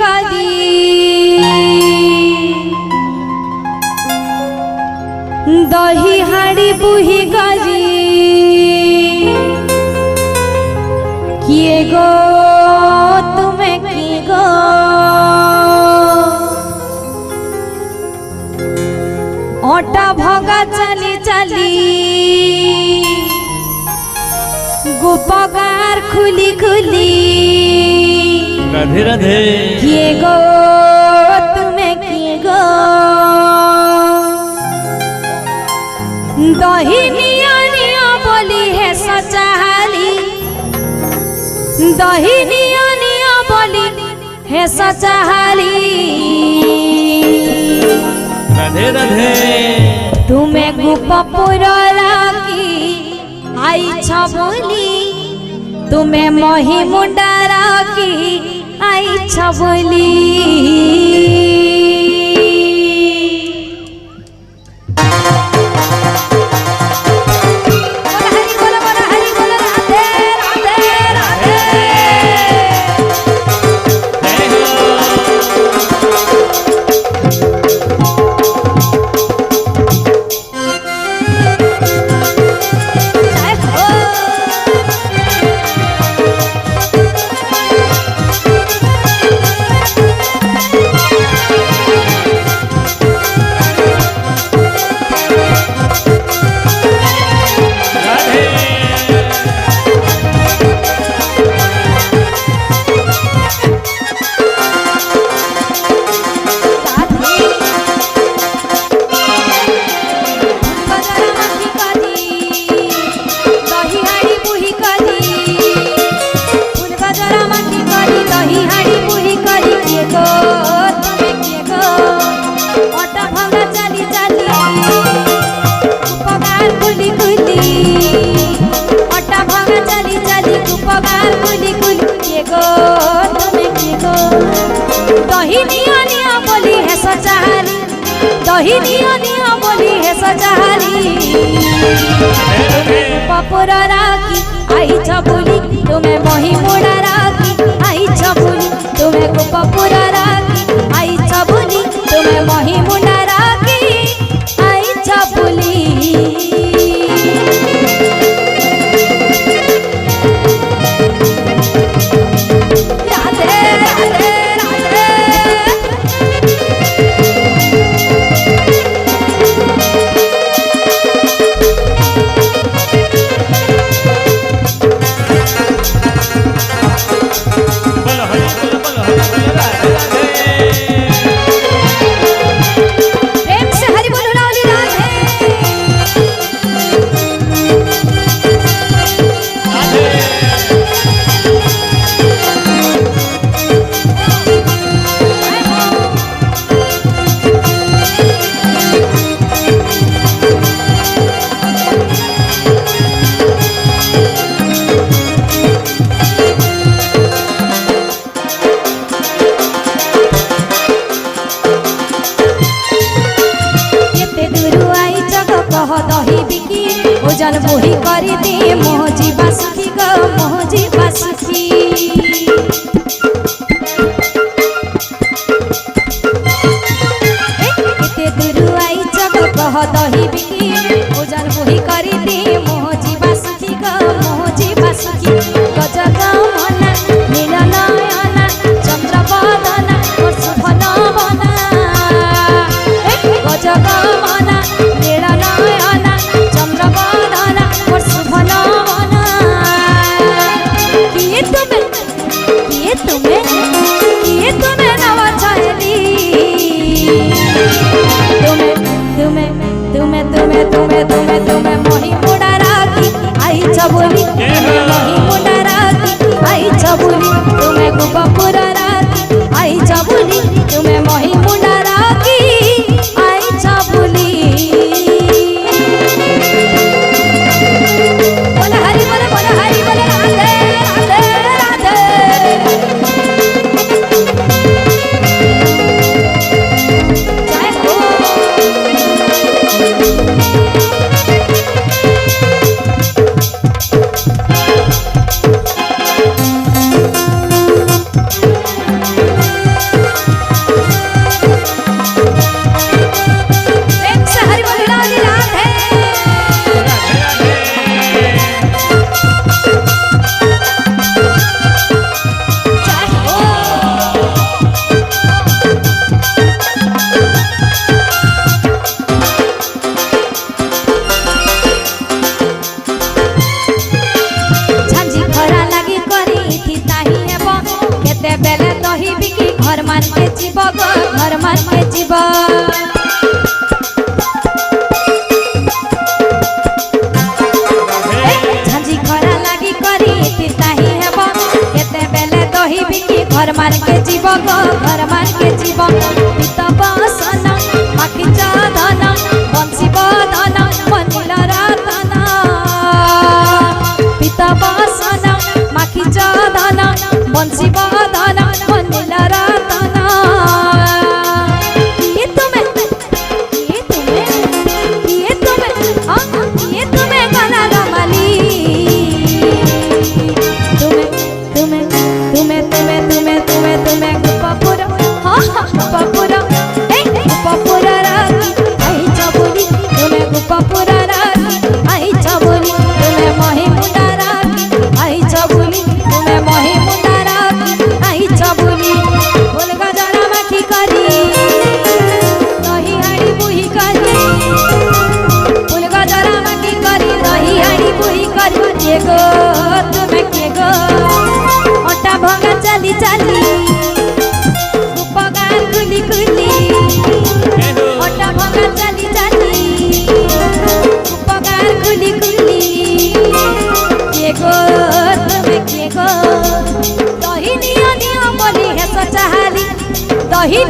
करी दही हाड़ी बुही करी किए गो तुम्हें की गो ओटा भगा चली चली गोपगार खुली खुली राधे राधे किए गो तुम्हें किए गो दही निया निया बोली है सचाली दही निया निया बोली है सचाली राधे राधे तुम्हें गोपपुरा की आई छबली तुम्हें मोही मुंडारा की आई छबली दही निया निया बोली है सचाली पपुरा राखी आई छबुली तुम्हें मोही मोड़ा राखी आई छबुली तुम्हें को पपुरा राखी आई छबुली तुम्हें मोही मुंडा राखी आई छबुली राधे राधे दही बिकी ओजन बोही करी दे मोहजी बासुकी गो मोहजी बासुकी एते दूर आई जग कह दही बिकी ओजन बोही करी दे मोहजी बासुकी गो मोहजी बासुकी गजग मना नील नयना चंद्र बदना शुभ नवना गजग मना नील नयना चंद्र बदना शुभ नवना किए तुम्हें नवा चाहली तुम्हें तुम्हें तुम्हें तुम्हें गो तुम्हें के गो ओटा भंगा चली चली उपगार खुली खुली ओटा भंगा चली चली उपगार खुली खुली के गो तुम्हें के गो दही निया निया बोली है सचाहाली दही